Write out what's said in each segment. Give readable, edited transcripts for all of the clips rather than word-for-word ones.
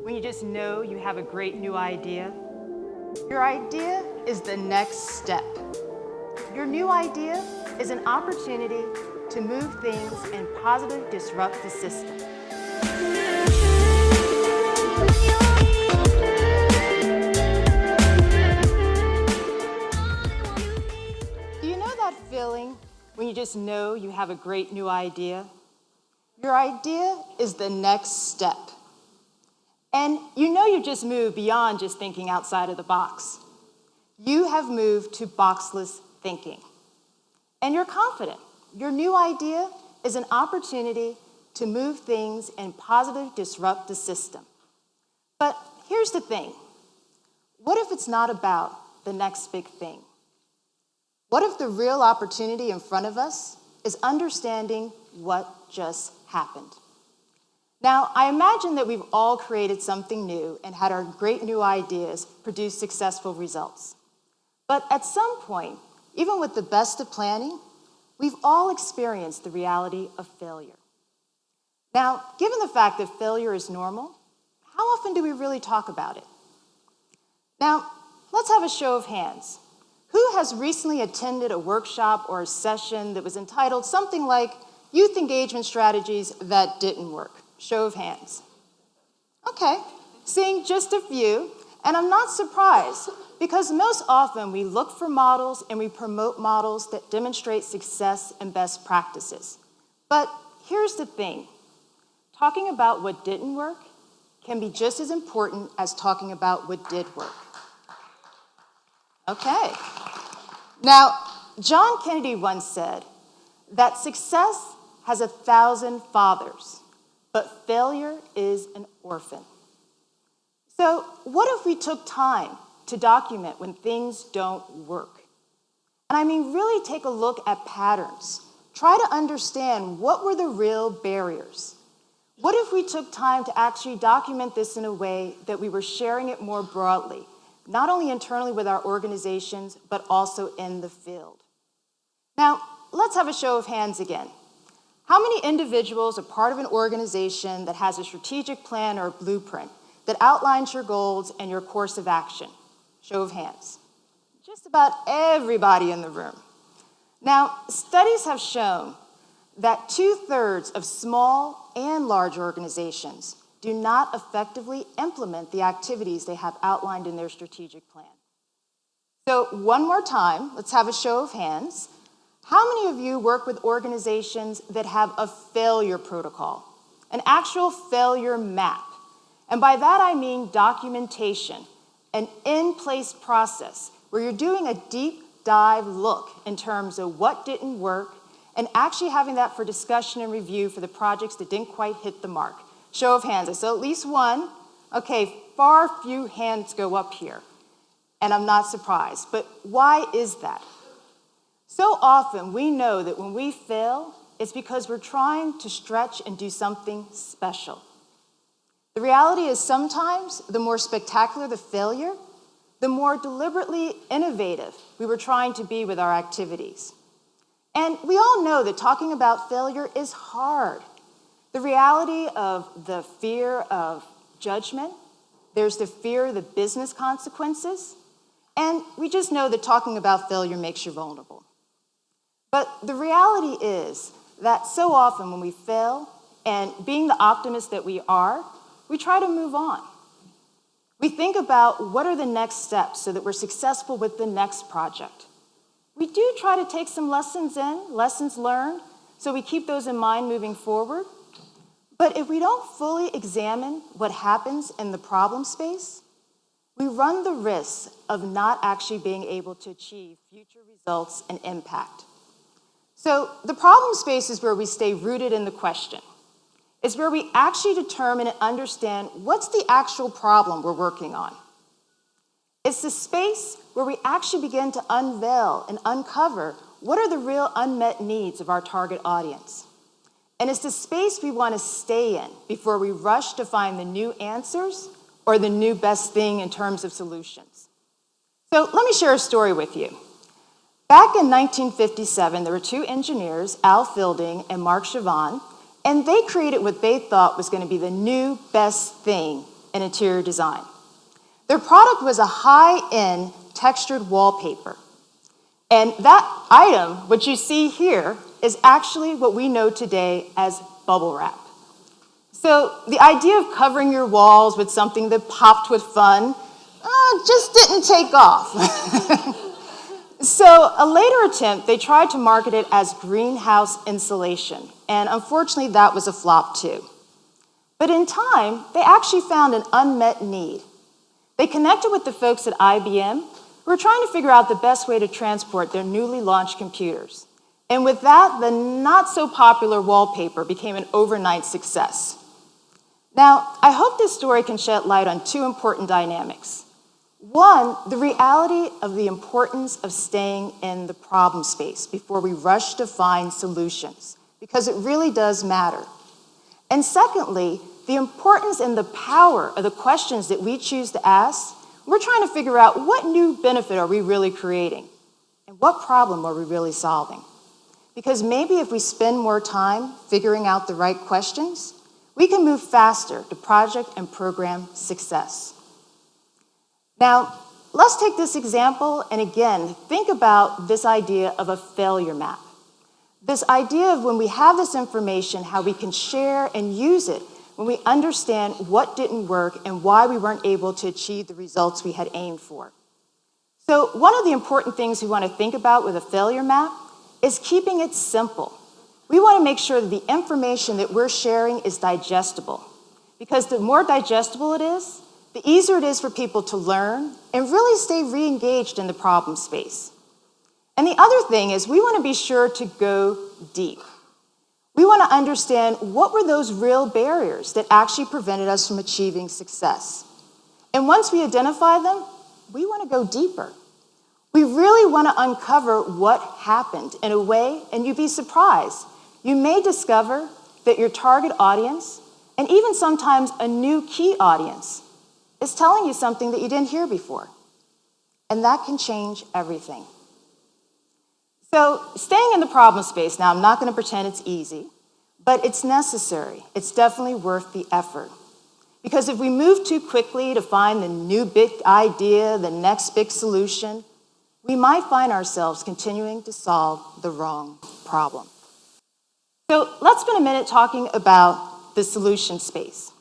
when you just know you have a great new idea? Your idea is the next step. Your new idea is an opportunity to move things and positively disrupt the system. Do you know that feeling when you just know you have a great new idea? Your idea is the next step. And you know you just moved beyond just thinking outside of the box. You have moved to boxless thinking. And you're confident. Your new idea is an opportunity to move things and positively disrupt the system. But here's the thing. What if it's not about the next big thing? What if the real opportunity in front of us is understanding what just happened? Now, I imagine that we've all created something new and had our great new ideas produce successful results. But at some point, even with the best of planning, we've all experienced the reality of failure. Now, given the fact that failure is normal, how often do we really talk about it? Now, let's have a show of hands. Who has recently attended a workshop or a session that was entitled something like Youth Engagement Strategies That Didn't Work? Show of hands. Okay, seeing just a few, and I'm not surprised, because most often we look for models and we promote models that demonstrate success and best practices. But here's the thing. Talking about what didn't work can be just as important as talking about what did work. Okay. Now, John Kennedy once said that success has 1,000 fathers, but failure is an orphan. So what if we took time to document when things don't work? And I mean, really take a look at patterns. Try to understand what were the real barriers. What if we took time to actually document this in a way that we were sharing it more broadly, not only internally with our organizations, but also in the field? Now, let's have a show of hands again. How many individuals are part of an organization that has a strategic plan or a blueprint that outlines your goals and your course of action? Show of hands. Just about everybody in the room. Now, studies have shown that 2/3 of small and large organizations do not effectively implement the activities they have outlined in their strategic plan. So one more time, let's have a show of hands. How many of you work with organizations that have a failure protocol, an actual failure map? And by that I mean documentation, an in-place process where you're doing a deep dive look in terms of what didn't work and actually having that for discussion and review for the projects that didn't quite hit the mark. Show of hands. I saw at least one. Okay, far few hands go up here. And I'm not surprised. But why is that? So often we know that when we fail, it's because we're trying to stretch and do something special. The reality is sometimes the more spectacular the failure, the more deliberately innovative we were trying to be with our activities. And we all know that talking about failure is hard. The reality of the fear of judgment, there's the fear of the business consequences, and we just know that talking about failure makes you vulnerable. But the reality is that so often when we fail, and being the optimist that we are, we try to move on. We think about what are the next steps so that we're successful with the next project. We do try to take some lessons learned, so we keep those in mind moving forward. But if we don't fully examine what happens in the problem space, we run the risk of not actually being able to achieve future results and impact. So the problem space is where we stay rooted in the question. It's where we actually determine and understand what's the actual problem we're working on. It's the space where we actually begin to unveil and uncover what are the real unmet needs of our target audience. And it's the space we want to stay in before we rush to find the new answers or the new best thing in terms of solutions. So let me share a story with you. Back in 1957, there were two engineers, Al Fielding and Mark Chavon, and they created what they thought was going to be the new best thing and interior design. Their product was a high-end textured wallpaper. And that item, what you see here, is actually what we know today as bubble wrap. So the idea of covering your walls with something that popped with fun just didn't take off. So a later attempt, they tried to market it as greenhouse insulation. And unfortunately, that was a flop too. But in time, they actually found an unmet need. They connected with the folks at IBM who were trying to figure out the best way to transport their newly launched computers. And with that, the not-so-popular wallpaper became an overnight success. Now, I hope this story can shed light on two important dynamics. One, the reality of the importance of staying in the problem space before we rush to find solutions, because it really does matter. And secondly, the importance and the power of the questions that we choose to ask. We're trying to figure out what new benefit are we really creating and what problem are we really solving. Because maybe if we spend more time figuring out the right questions, we can move faster to project and program success. Now, let's take this example and again, think about this idea of a failure map. This idea of when we have this information, how we can share and use it when we understand what didn't work and why we weren't able to achieve the results we had aimed for. So one of the important things we want to think about with a failure map is keeping it simple. We want to make sure that the information that we're sharing is digestible, because the more digestible it is, the easier it is for people to learn and really stay re-engaged in the problem space. And the other thing is we want to be sure to go deep. We want to understand what were those real barriers that actually prevented us from achieving success. And once we identify them, we want to go deeper. We really want to uncover what happened in a way, and you'd be surprised. You may discover that your target audience, and even sometimes a new key audience, is telling you something that you didn't hear before. And that can change everything. So staying in the problem space, now I'm not going to pretend it's easy, but it's necessary. It's definitely worth the effort. Because if we move too quickly to find the new big idea, the next big solution, we might find ourselves continuing to solve the wrong problem. So let's spend a minute talking about the solution space.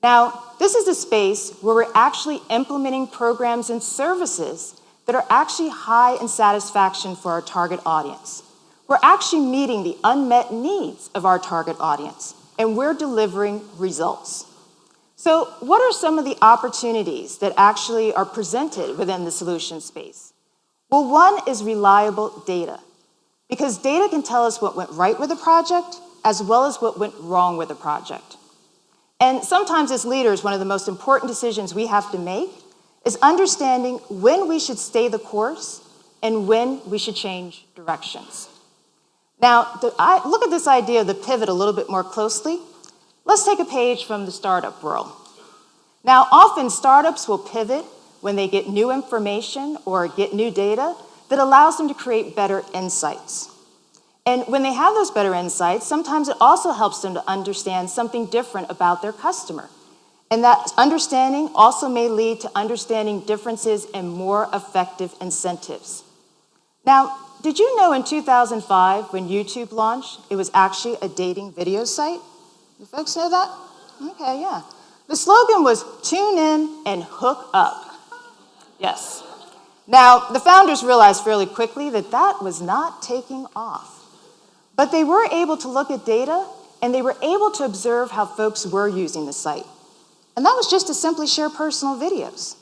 Now, this is a space where we're actually implementing programs and services that are actually high in satisfaction for our target audience. We're actually meeting the unmet needs of our target audience, and we're delivering results. So what are some of the opportunities that actually are presented within the solution space? Well, one is reliable data, because data can tell us what went right with a project as well as what went wrong with a project. And sometimes as leaders, one of the most important decisions we have to make is understanding when we should stay the course and when we should change directions. Now, look at this idea of the pivot a little bit more closely. Let's take a page from the startup world. Now, often startups will pivot when they get new information or get new data that allows them to create better insights. And when they have those better insights, sometimes it also helps them to understand something different about their customer. And that understanding also may lead to understanding differences and more effective incentives. Now, did you know in 2005, when YouTube launched, it was actually a dating video site? You folks know that? Okay, yeah. The slogan was, "Tune in and hook up." Yes. Now, the founders realized fairly quickly that that was not taking off. But they were able to look at data, and they were able to observe how folks were using the site. And that was just to simply share personal videos.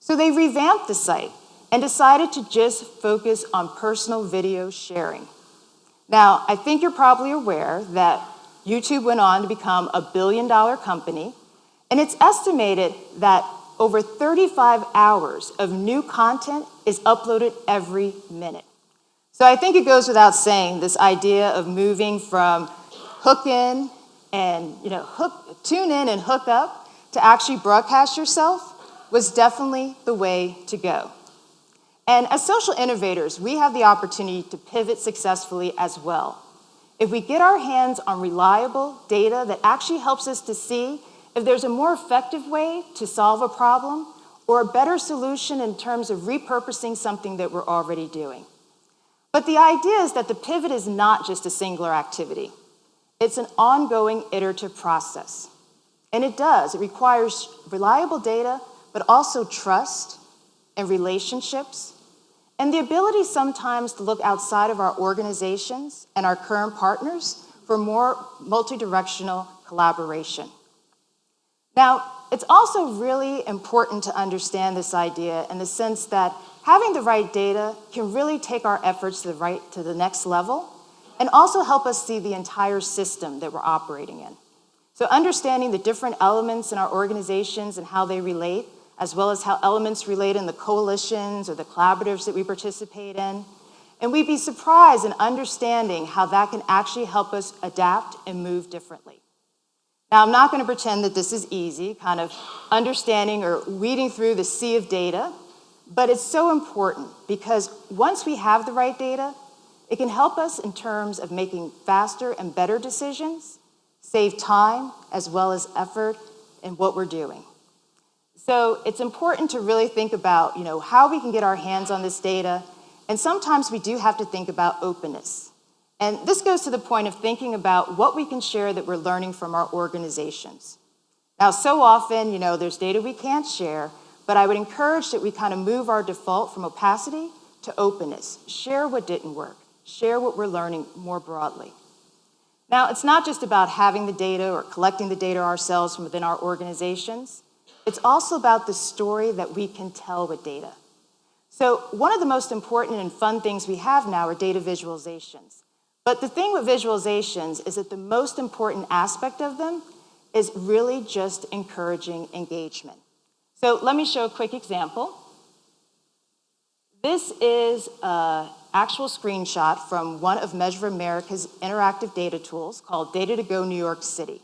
So they revamped the site and decided to just focus on personal video sharing. Now, I think you're probably aware that YouTube went on to become a billion-dollar company, and it's estimated that over 35 hours of new content is uploaded every minute. So I think it goes without saying, this idea of moving from hook in and tune in and hook up to actually broadcast yourself was definitely the way to go. And as social innovators, we have the opportunity to pivot successfully as well. If we get our hands on reliable data that actually helps us to see if there's a more effective way to solve a problem, or a better solution in terms of repurposing something that we're already doing. But the idea is that the pivot is not just a singular activity. It's an ongoing iterative process. And it requires reliable data, but also trust and relationships, and the ability sometimes to look outside of our organizations and our current partners for more multi-directional collaboration. Now, it's also really important to understand this idea in the sense that having the right data can really take our efforts to the next level and also help us see the entire system that we're operating in. So understanding the different elements in our organizations and how they relate, as well as how elements relate in the coalitions or the collaboratives that we participate in. And we'd be surprised in understanding how that can actually help us adapt and move differently. Now, I'm not going to pretend that this is easy, kind of understanding or weeding through the sea of data, but it's so important because once we have the right data, it can help us in terms of making faster and better decisions, save time as well as effort in what we're doing. So it's important to really think about, how we can get our hands on this data, and sometimes we do have to think about openness. And this goes to the point of thinking about what we can share that we're learning from our organizations. Now, so often, there's data we can't share, but I would encourage that we kind of move our default from opacity to openness. Share what didn't work. Share what we're learning more broadly. Now, it's not just about having the data or collecting the data ourselves from within our organizations. It's also about the story that we can tell with data. So one of the most important and fun things we have now are data visualizations. But the thing with visualizations is that the most important aspect of them is really just encouraging engagement. So let me show a quick example. This is an actual screenshot from one of Measure America's interactive data tools called Data to Go New York City.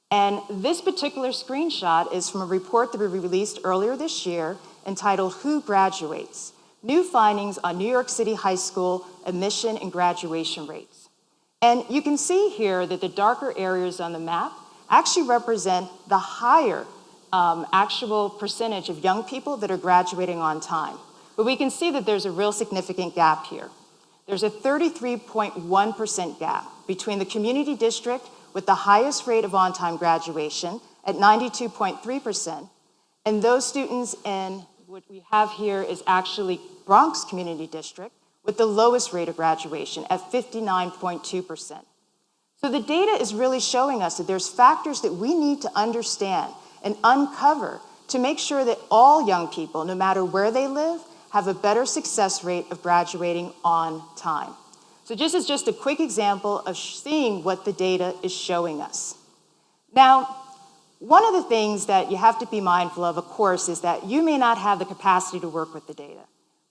And this particular screenshot is from a report that we released earlier this year entitled Who Graduates? New Findings on New York City High School Admission and Graduation Rates. And you can see here that the darker areas on the map actually represent the higher actual percentage of young people that are graduating on time. But we can see that there's a real significant gap here. There's a 33.1% gap between the community district with the highest rate of on-time graduation at 92.3%, and those students in what we have here is actually Bronx Community District with the lowest rate of graduation at 59.2%. So the data is really showing us that there's factors that we need to understand and uncover to make sure that all young people, no matter where they live, have a better success rate of graduating on time. So this is just a quick example of seeing what the data is showing us. Now, one of the things that you have to be mindful of course, is that you may not have the capacity to work with the data.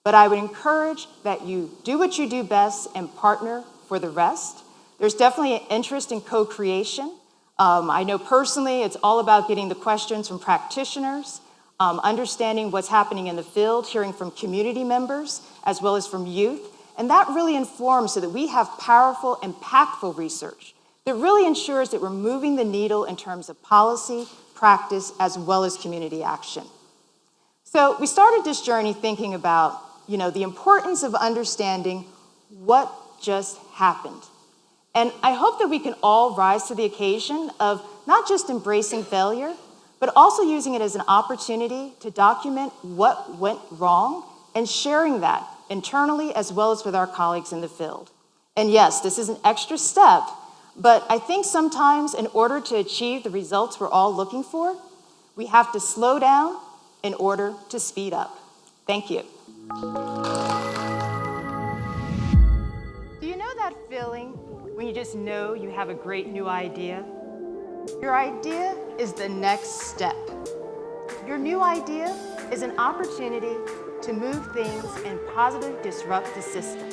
But I would encourage that you do what you do best and partner for the rest. There's definitely an interest in co-creation. I know personally it's all about getting the questions from practitioners, understanding what's happening in the field, hearing from community members, as well as from youth. And that really informs so that we have powerful, impactful research that really ensures that we're moving the needle in terms of policy, practice, as well as community action. So we started this journey thinking about, the importance of understanding what just happened. And I hope that we can all rise to the occasion of not just embracing failure, but also using it as an opportunity to document what went wrong and sharing that internally as well as with our colleagues in the field. And yes, this is an extra step, but I think sometimes in order to achieve the results we're all looking for, we have to slow down in order to speed up. Thank you. Do you know that feeling when you just know you have a great new idea? Your idea is the next step. Your new idea is an opportunity to move things and positively disrupt the system.